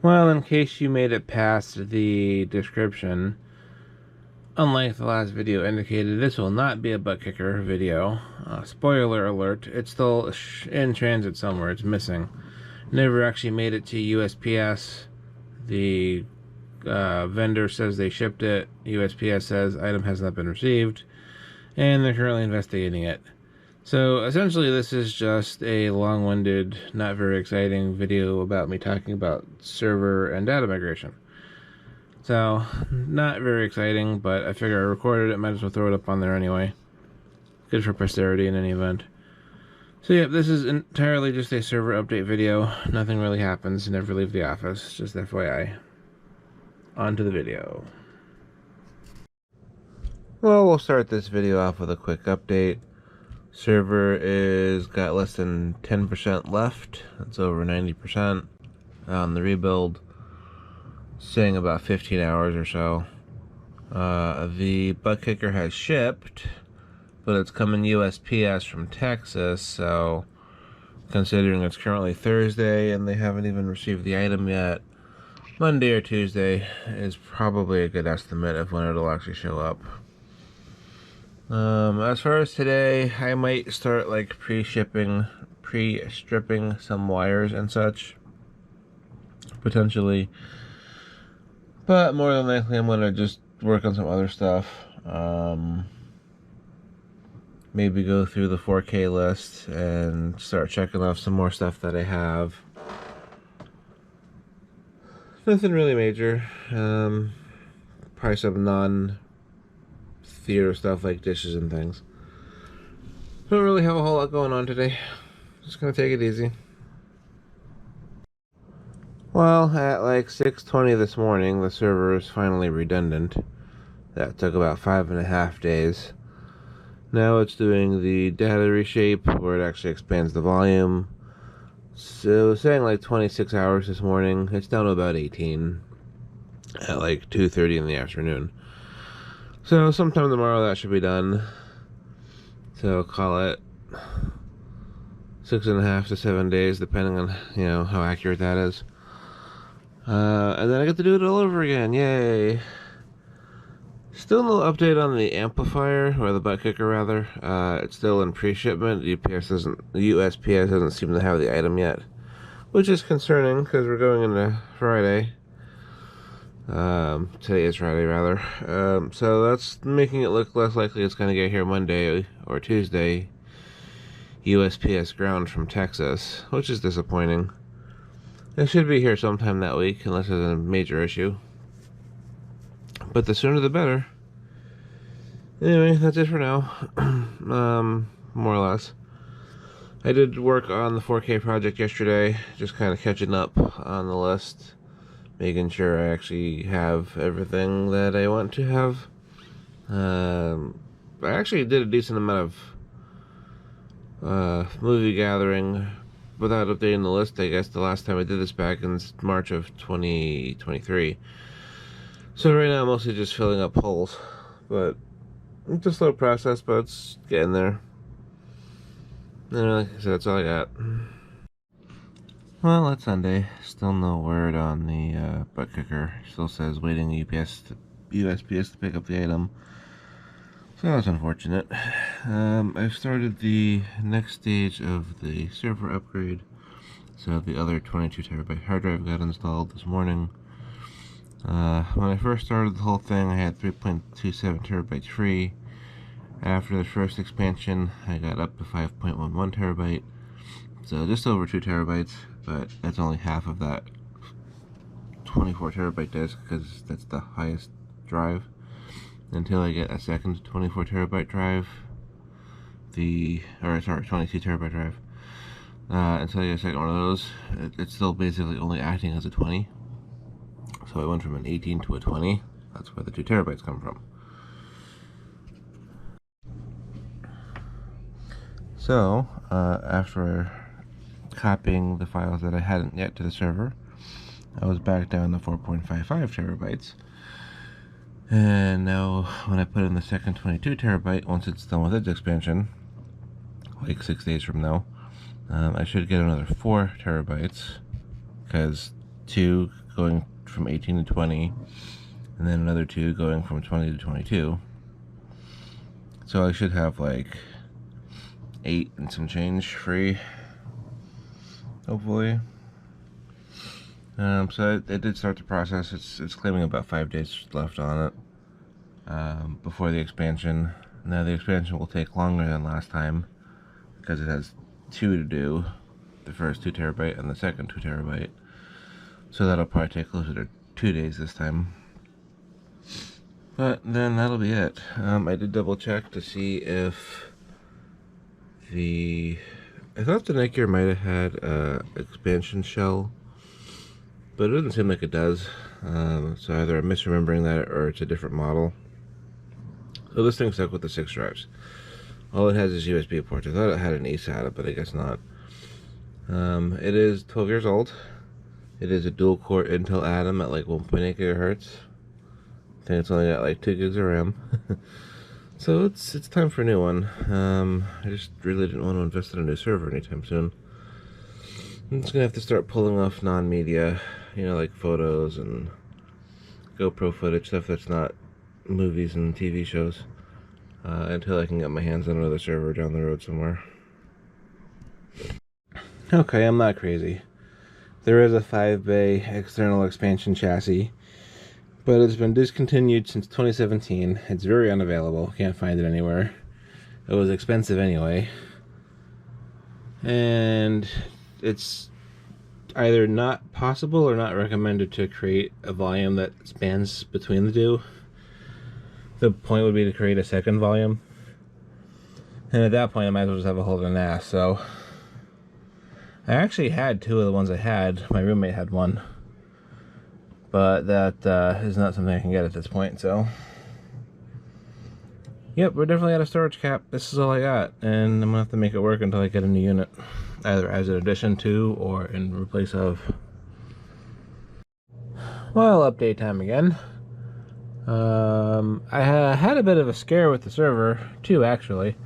Well, in case you made it past the description, unlike the last video indicated, this will not be a Buttkicker video. Spoiler alert, it's still in transit somewhere, it's missing. Never actually made it to USPS. The vendor says they shipped it. USPS says item has not been received, and they're currently investigating it. So essentially this is just a long-winded, not very exciting video about me talking about server and data migration. So, not very exciting, but I figure I recorded it, might as well throw it up on there anyway. Good for posterity in any event. So yeah, this is entirely just a server update video. Nothing really happens, never leave the office, just FYI. On to the video. Well, we'll start this video off with a quick update. Server is got less than 10% left. It's over 90% on the rebuild. Saying about 15 hours or so. The Buttkicker has shipped, but it's coming USPS from Texas, so considering it's currently Thursday and they haven't even received the item yet, Monday or Tuesday is probably a good estimate of when it'll actually show up. As far as today, I might start like pre-stripping some wires and such, potentially. But more than likely, I'm going to just work on some other stuff. Maybe go through the 4K list and start checking off some more stuff that I have. Nothing really major. Probably some non-theater stuff like dishes and things. Don't really have a whole lot going on today. Just going to take it easy. Well, at like 6:20 this morning, the server is finally redundant. That took about 5.5 days. Now it's doing the data reshape, where it actually expands the volume. So it was saying like 26 hours this morning. It's down to about 18 at like 2:30 in the afternoon. So sometime tomorrow that should be done. So call it 6.5 to 7 days, depending on how accurate that is. And then I get to do it all over again. Yay! Still no update on the amplifier, or the Buttkicker rather. It's still in pre-shipment. USPS doesn't seem to have the item yet, which is concerning because we're going into Friday. Today is Friday rather. So that's making it look less likely it's going to get here Monday or Tuesday. USPS ground from Texas, which is disappointing. It should be here sometime that week, unless there's a major issue. But the sooner the better. Anyway, that's it for now. More or less. I did work on the 4K project yesterday, just kind of catching up on the list, making sure I actually have everything that I want to have. I actually did a decent amount of movie gathering without updating the list. I guess the last time I did this back in March of 2023. So right now I'm mostly just filling up holes, but it's a slow process, but it's getting there. And like I said, that's all I got. Well, it's Sunday. Still no word on the Buttkicker. Still says waiting USPS to pick up the item. So that's unfortunate. I've started the next stage of the server upgrade. So the other 22TB hard drive got installed this morning. When I first started the whole thing, I had 3.27TB free. After the first expansion, I got up to 5.11TB. So just over 2TB, but that's only half of that 24TB disk, because that's the highest drive. Until I get a second 24TB drive, 22TB drive. Until I get a second one of those, it's still basically only acting as a 20. So I went from an 18 to a 20. That's where the 2TB come from. So, after copying the files that I hadn't yet to the server, I was back down to 4.55TB. And now, when I put in the second 22TB, once it's done with its expansion, like 6 days from now, I should get another 4TB, because 2 going from 18 to 20, and then another 2 going from 20 to 22. So I should have like 8 and some change free, hopefully. So it did start the process. It's claiming about 5 days left on it before the expansion. Now the expansion will take longer than last time because it has 2 to do, the first 2 terabyte and the second 2 terabyte. So that'll probably take closer to 2 days this time. But then that'll be it. I did double check to see if I thought the Netgear might have had a expansion shell, but it doesn't seem like it does. So either I'm misremembering that or it's a different model. So this thing's stuck with the 6 drives. All it has is USB ports. I thought it had an eSATA, but I guess not. It is 12 years old. It is a dual-core Intel Atom at like 1.8 gigahertz. I think it's only got like 2 gigs of RAM. So it's time for a new one. I just really didn't want to invest in a new server anytime soon. I'm just gonna have to start pulling off non-media, you know, like photos and GoPro footage, stuff that's not movies and TV shows, until I can get my hands on another server down the road somewhere. Okay, I'm not crazy. There is a 5-bay external expansion chassis, but it's been discontinued since 2017. It's very unavailable. Can't find it anywhere. It was expensive anyway. And it's either not possible or not recommended to create a volume that spans between the two. The point would be to create a second volume. And at that point, I might as well just have a whole other NAS. So I actually had 2 of the ones I had. My roommate had one. But that is not something I can get at this point, so. Yep, we're definitely at a storage cap. This is all I got. And I'm going to have to make it work until I get a new unit. Either as an addition to or in replace of. Well, update time again. I had a bit of a scare with the server, too, actually.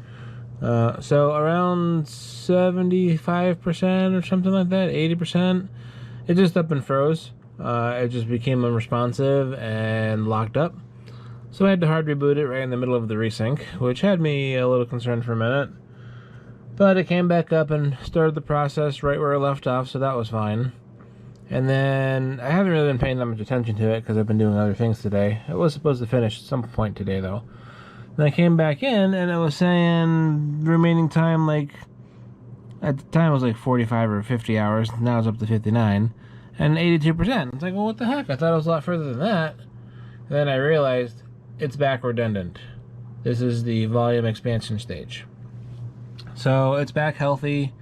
So around 75% or something like that, 80%, it just up and froze. It just became unresponsive and locked up. So I had to hard reboot it right in the middle of the resync, which had me a little concerned for a minute. But it came back up and started the process right where I left off, so that was fine. And then I haven't really been paying that much attention to it because I've been doing other things today. It was supposed to finish at some point today, though. Then I came back in and it was saying remaining time, like, at the time it was like 45 or 50 hours. Now it's up to 59. And 82%. It's like, well, what the heck? I thought it was a lot further than that. And then I realized it's back redundant. This is the volume expansion stage. So it's back healthy.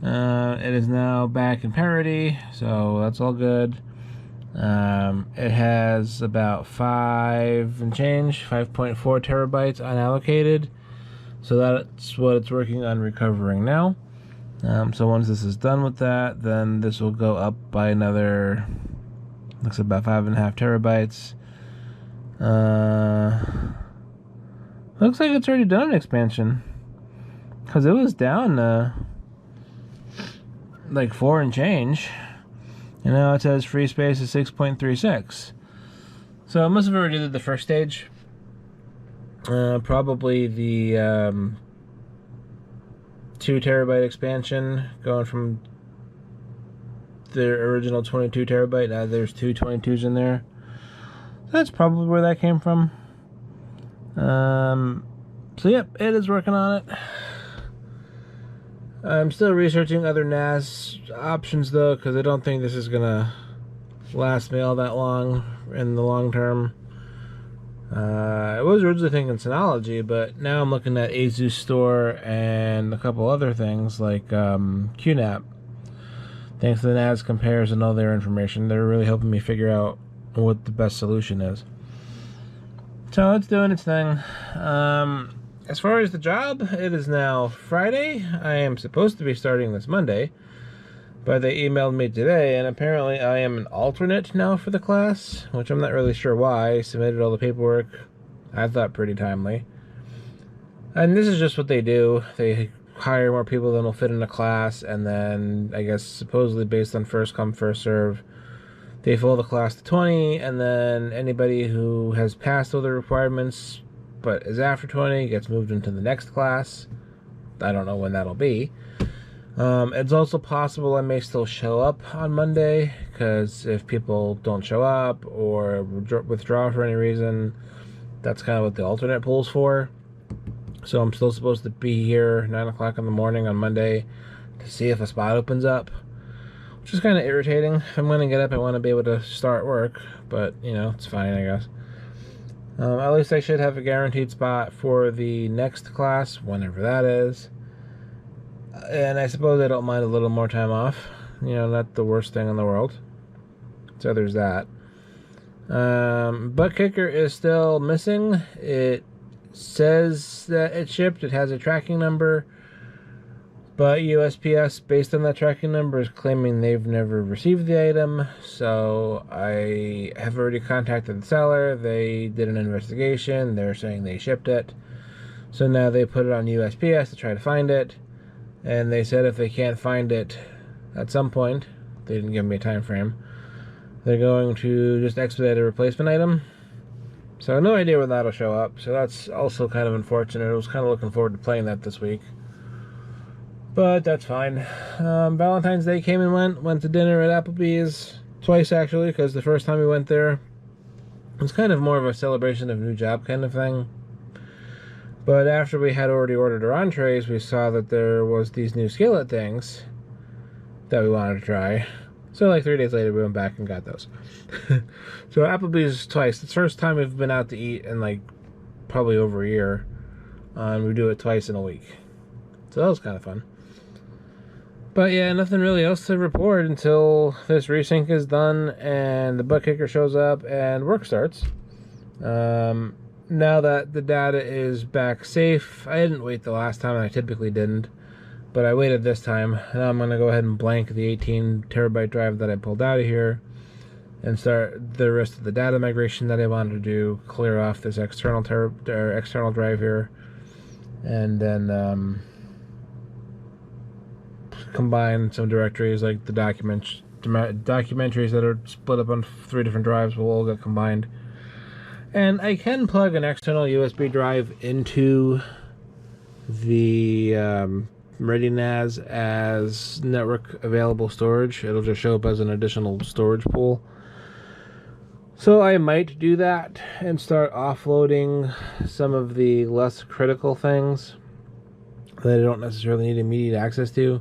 It is now back in parity, so that's all good. It has about 5 and change, 5.4 terabytes unallocated. So that's what it's working on recovering now. So once this is done with that, then this will go up by another, looks about 5.5 terabytes. Looks like it's already done an expansion, because it was down like 4 and change. And now it says free space is 6.36. So it must have already did the first stage. Probably the 2 terabyte expansion, going from the original 22 terabyte. Now there's 2 22s in there. That's probably where that came from. So yep, it is working on it. I'm still researching other NAS options though, because I don't think this is gonna last me all that long in the long term. I was originally thinking Synology, but now I'm looking at Asus Store and a couple other things like QNAP. Thanks to the NAS compares and all their information, they're really helping me figure out what the best solution is. So it's doing its thing. As far as the job, it is now Friday. I am supposed to be starting this Monday, but they emailed me today, and apparently I am an alternate now for the class, which I'm not really sure why. I submitted all the paperwork. I thought pretty timely. And this is just what they do. They hire more people than will fit in the class, and then I guess supposedly based on first come, first serve, They fill the class to 20, and then anybody who has passed all the requirements but is after 20 gets moved into the next class. I don't know when that'll be. It's also possible I may still show up on Monday, because if people don't show up or withdraw for any reason, that's kind of what the alternate pool's for. So I'm still supposed to be here 9 o'clock in the morning on Monday to see if a spot opens up, which is kind of irritating. If I'm going to get up, I want to be able to start work, but, you know, it's fine, I guess. At least I should have a guaranteed spot for the next class, whenever that is. And I suppose I don't mind a little more time off. You know, not the worst thing in the world. So there's that. Buttkicker is still missing. It says that it shipped. It has a tracking number. But USPS, based on that tracking number, is claiming they've never received the item. So I have already contacted the seller. They did an investigation. They're saying they shipped it. So now they put it on USPS to try to find it. And they said if they can't find it at some point, they didn't give me a time frame, they're going to just expedite a replacement item. So no idea when that'll show up. So that's also kind of unfortunate. I was kind of looking forward to playing that this week. But that's fine. Valentine's Day came and went to dinner at Applebee's. Twice, actually, because the first time we went there, it was kind of more of a celebration of a new job kind of thing. But after we had already ordered our entrees, we saw that there was these new skillet things that we wanted to try. So like 3 days later, we went back and got those. So Applebee's twice. It's the first time we've been out to eat in like probably over a year. And we do it twice in a week. So that was kind of fun. But yeah, nothing really else to report until this resync is done and the Buttkicker shows up and work starts. Now that the data is back safe, I didn't wait the last time, and I typically didn't, but I waited this time. Now I'm going to go ahead and blank the 18 terabyte drive that I pulled out of here and start the rest of the data migration that I wanted to do, clear off this external drive here, and then combine some directories, like the documentaries that are split up on 3 different drives will all get combined. And I can plug an external USB drive into the Ready NAS as network available storage. It'll just show up as an additional storage pool. So I might do that and start offloading some of the less critical things that I don't necessarily need immediate access to,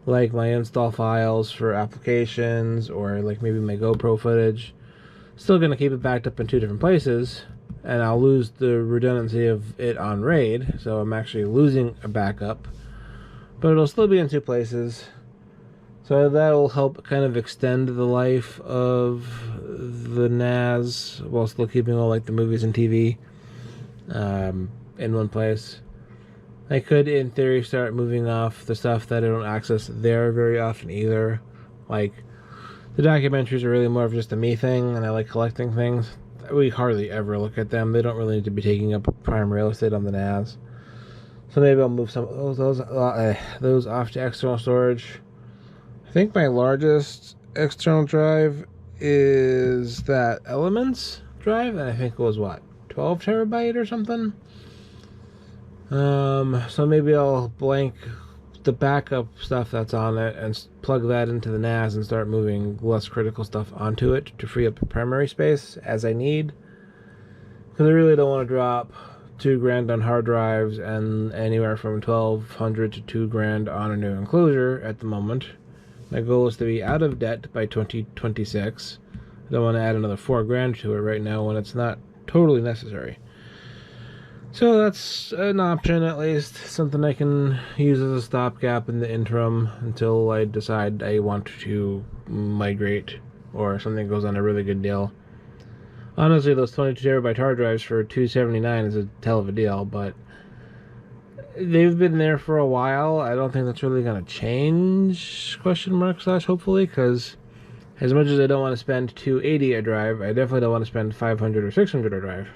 like my install files for applications, or like maybe my GoPro footage. Still going to keep it backed up in 2 different places, and I'll lose the redundancy of it on RAID, so I'm actually losing a backup, but it'll still be in 2 places. So that will help kind of extend the life of the NAS while still keeping all like the movies and TV in one place. I could, in theory, start moving off the stuff that I don't access there very often either. Like, the documentaries are really more of just a me thing, and I like collecting things. We hardly ever look at them. They don't really need to be taking up prime real estate on the NAS. So maybe I'll move some of those off to external storage. I think my largest external drive is that Elements drive, and I think it was, what, 12 terabyte or something? So maybe I'll blank the backup stuff that's on it and plug that into the NAS and start moving less critical stuff onto it to free up primary space as I need. Because I really don't want to drop $2,000 on hard drives and anywhere from $1,200 to $2,000 on a new enclosure at the moment. My goal is to be out of debt by 2026. I don't want to add another $4,000 to it right now when it's not totally necessary. So that's an option, at least, something I can use as a stopgap in the interim until I decide I want to migrate or something goes on a really good deal. Honestly, those 22 terabyte hard drives for $279 is a hell of a deal, but they've been there for a while. I don't think that's really going to change, hopefully, because as much as I don't want to spend $280 a drive, I definitely don't want to spend $500 or $600 a drive,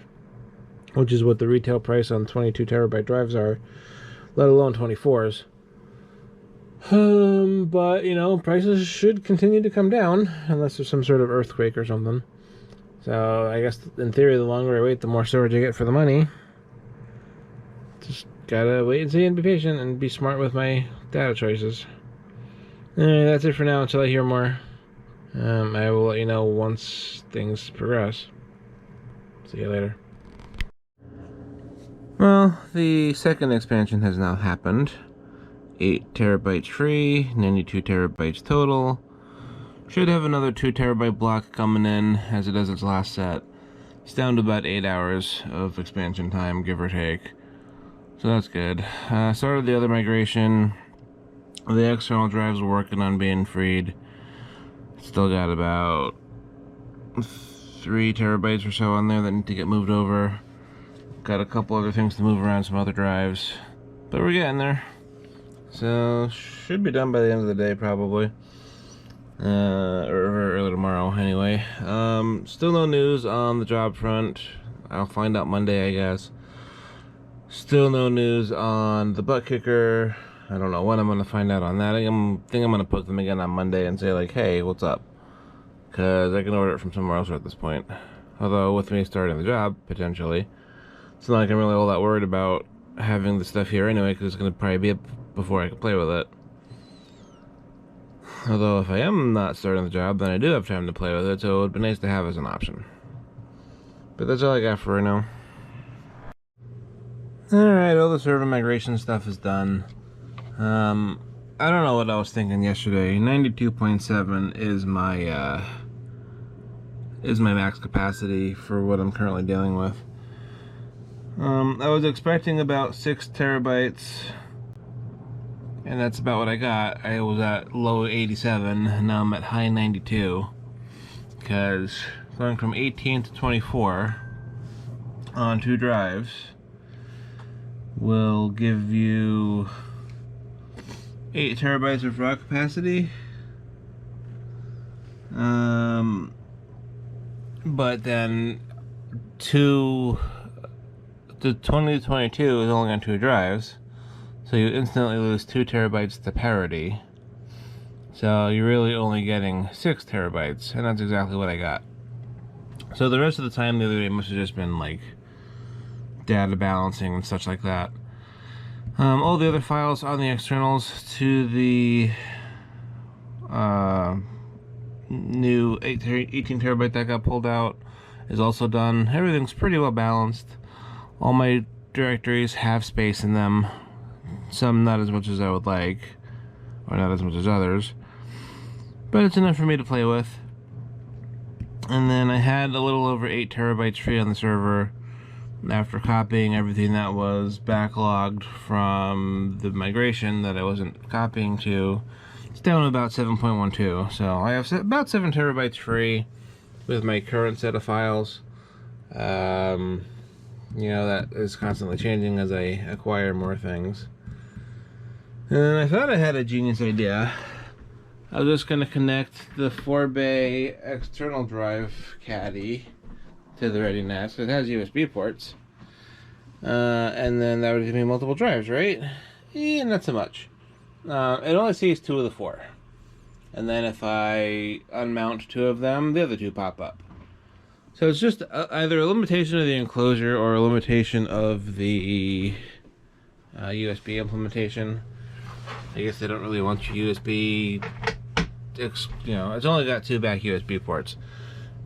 which is what the retail price on 22 terabyte drives are, let alone 24s. But, you know, prices should continue to come down unless there's some sort of earthquake or something. So, I guess, in theory, the longer I wait, the more storage I get for the money. Just gotta wait and see and be patient and be smart with my data choices. Anyway, that's it for now until I hear more. I will let you know once things progress. See you later. Well, the second expansion has now happened. 8 terabytes free, 92 terabytes total. Should have another 2 terabyte block coming in as it does its last set. It's down to about 8 hours of expansion time, give or take. So that's good. Started the other migration. The external drives are working on being freed. Still got about 3 terabytes or so on there that need to get moved over. Got a couple other things to move around, some other drives. But we're getting there. So, should be done by the end of the day, probably. Or early tomorrow, anyway. Still no news on the job front. I'll find out Monday, I guess. Still no news on the Buttkicker. I don't know when I'm going to find out on that. I think I'm going to poke them again on Monday and say, like, hey, what's up? Because I can order it from somewhere else at this point. Although, with me starting the job, potentially, it's not like I'm really all that worried about having the stuff here anyway, because it's going to probably be up before I can play with it. Although, if I am not starting the job, then I do have time to play with it, so it would be nice to have as an option. But that's all I got for right now. Alright, all the server migration stuff is done. I don't know what I was thinking yesterday. 92.7 is my max capacity for what I'm currently dealing with. I was expecting about 6 terabytes, and that's about what I got. I was at low 87, and now I'm at high 92, because going from 18 to 24 on 2 drives will give you 8 terabytes of raw capacity. But then the 20 to 22 is only on 2 drives, so you instantly lose 2 terabytes to parity. So you're really only getting 6 terabytes, and that's exactly what I got. So the rest of the time the other day must have just been like data balancing and such like that. All the other files on the externals to the new 18 terabyte that got pulled out is also done. Everything's pretty well balanced. All my directories have space in them. Some not as much as I would like, or not as much as others, but it's enough for me to play with. And then I had a little over 8 terabytes free on the server after copying everything that was backlogged from the migration that I wasn't copying to. It's down to about 7.12, so I have about 7 terabytes free with my current set of files. You know, that is constantly changing as I acquire more things. And I thought I had a genius idea. I was just going to connect the 4-bay external drive caddy to the Ready NAS. It has USB ports. And then that would give me multiple drives, right? Not so much. It only sees 2 of the 4. And then if I unmount 2 of them, the other 2 pop up. So it's just either a limitation of the enclosure or a limitation of the USB implementation. I guess they don't really want your USB, you know, it's only got 2 back USB ports.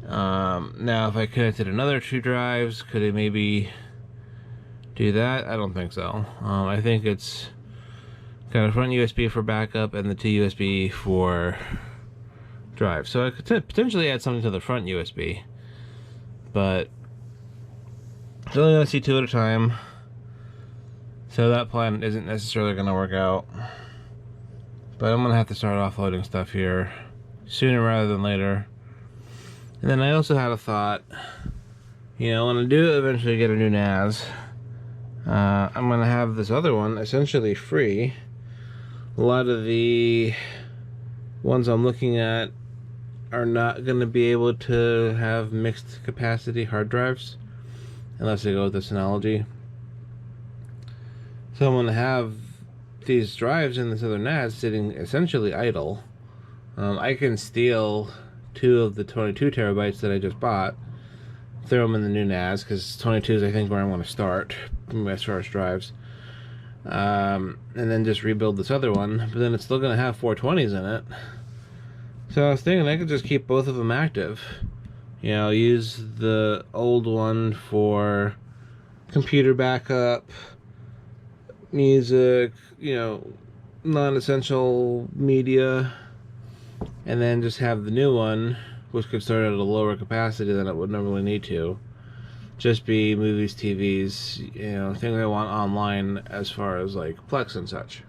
Now if I connected another 2 drives, could it maybe do that? I don't think so. I think it's got a front USB for backup and the 2 USB for drive. So I could potentially add something to the front USB, but it's only going to see 2 at a time, so that plan isn't necessarily going to work out. But I'm going to have to start offloading stuff here sooner rather than later. And then I also had a thought, you know, when I do eventually get a new NAS, I'm going to have this other one essentially free. A lot of the ones I'm looking at are not going to be able to have mixed capacity hard drives unless they go with the Synology. So I'm going to have these drives in this other NAS sitting essentially idle. I can steal 2 of the 22 terabytes that I just bought, throw them in the new NAS, because 22 is I think where I want to start as far as drives, and then just rebuild this other one, but then it's still going to have 420s in it. So I was thinking I could just keep both of them active. You know, use the old one for computer backup, music, you know, non-essential media, and then just have the new one, which could start at a lower capacity than it would normally need to, just be movies, TVs, you know, things I want online as far as like Plex and such.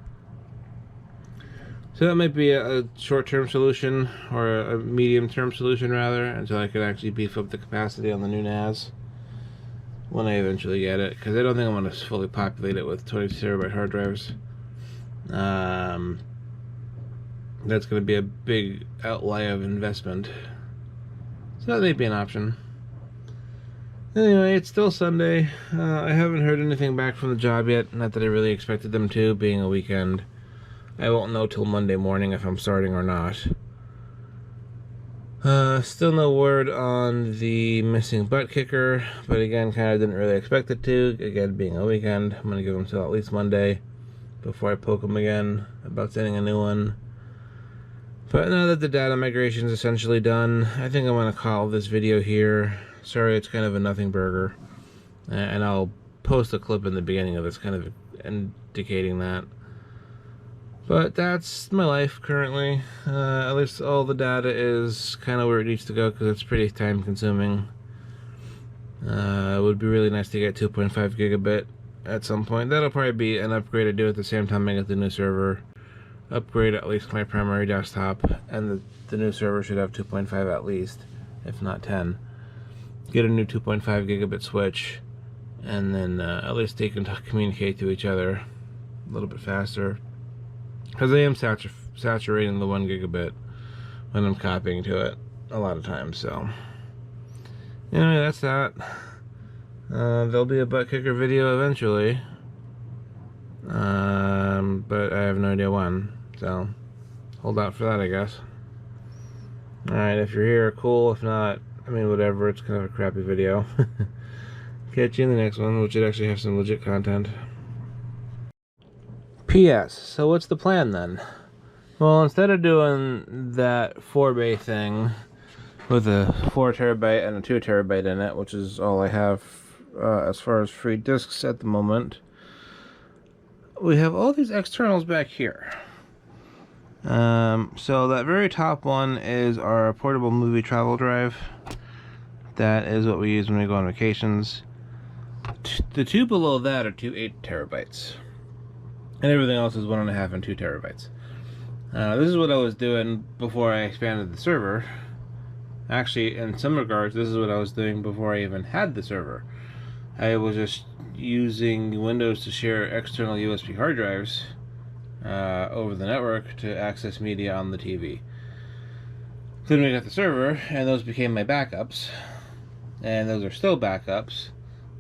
So that might be a short-term solution, or a medium-term solution rather, until I could actually beef up the capacity on the new NAS when I eventually get it, because I don't think I'm going to fully populate it with 20 terabyte hard drives. That's going to be a big outlay of investment, so that may be an option. Anyway, it's still Sunday. I haven't heard anything back from the job yet, not that I really expected them to, being a weekend. I won't know till Monday morning if I'm starting or not. Still no word on the missing Buttkicker, but again, kind of didn't really expect it to. Again, being a weekend, I'm going to give them till at least Monday before I poke them again about sending a new one. But now that the data migration is essentially done, I think I'm going to call this video here. Sorry, it's kind of a nothing burger. And I'll post a clip in the beginning of this kind of indicating that. But that's my life currently. At least all the data is kind of where it needs to go, because it's pretty time consuming. It would be really nice to get 2.5 gigabit at some point. That'll probably be an upgrade I do at the same time I get the new server. Upgrade at least my primary desktop, and the new server should have 2.5 at least, if not 10. Get a new 2.5 gigabit switch, and then at least they can communicate to each other a little bit faster. Because I am saturating the 1 gigabit when I'm copying to it a lot of times, so anyway, that's that. There'll be a Buttkicker video eventually, but I have no idea when, so hold out for that, I guess. Alright, if you're here, cool. If not, I mean, whatever, it's kind of a crappy video. Catch you in the next one, which should actually have some legit content. P.S. So what's the plan then? Well, instead of doing that 4-bay thing with a 4 terabyte and a 2 terabyte in it, which is all I have as far as free disks at the moment, we have all these externals back here. So that very top one is our portable movie travel drive. That is what we use when we go on vacations. The 2 below that are 2 8 terabytes. And everything else is 1.5 and 2 terabytes. This is what I was doing before I expanded the server. Actually, in some regards, this is what I was doing before I even had the server. I was just using Windows to share external USB hard drives over the network to access media on the TV. Then we got the server, and those became my backups. And those are still backups,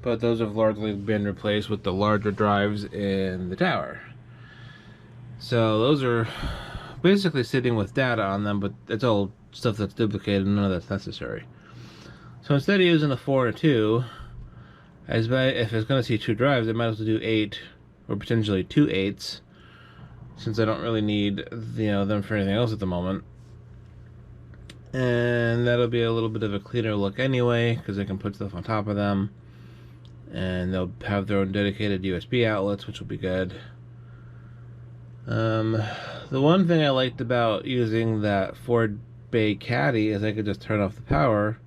but those have largely been replaced with the larger drives in the tower. So those are basically sitting with data on them, but it's all stuff that's duplicated and none of that's necessary. So instead of using a 4 and a 2, if it's going to see 2 drives, I might as well do 8, or potentially 2 8s, since I don't really need them for anything else at the moment. And that'll be a little bit of a cleaner look anyway, because I can put stuff on top of them, and they'll have their own dedicated USB outlets, which will be good. The one thing I liked about using that 4-bay caddy is I could just turn off the power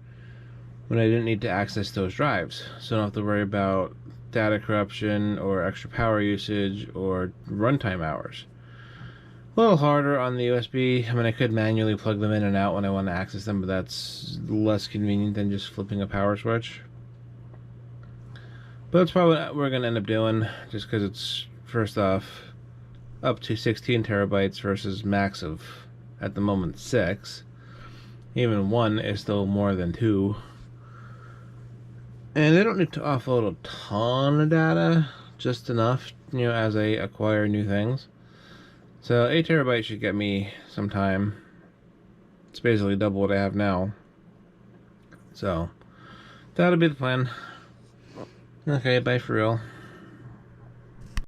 when I didn't need to access those drives, so I don't have to worry about data corruption or extra power usage or runtime hours. A little harder on the USB. I mean, I could manually plug them in and out when I want to access them, but that's less convenient than just flipping a power switch. But that's probably what we're going to end up doing, just because it's, first off, up to 16 terabytes versus max of, at the moment, 6. Even 1 is still more than 2. And they don't need to offload a ton of data, just enough, as I acquire new things. So 8 terabytes should get me some time. It's basically double what I have now. So that'll be the plan. Okay, bye for real.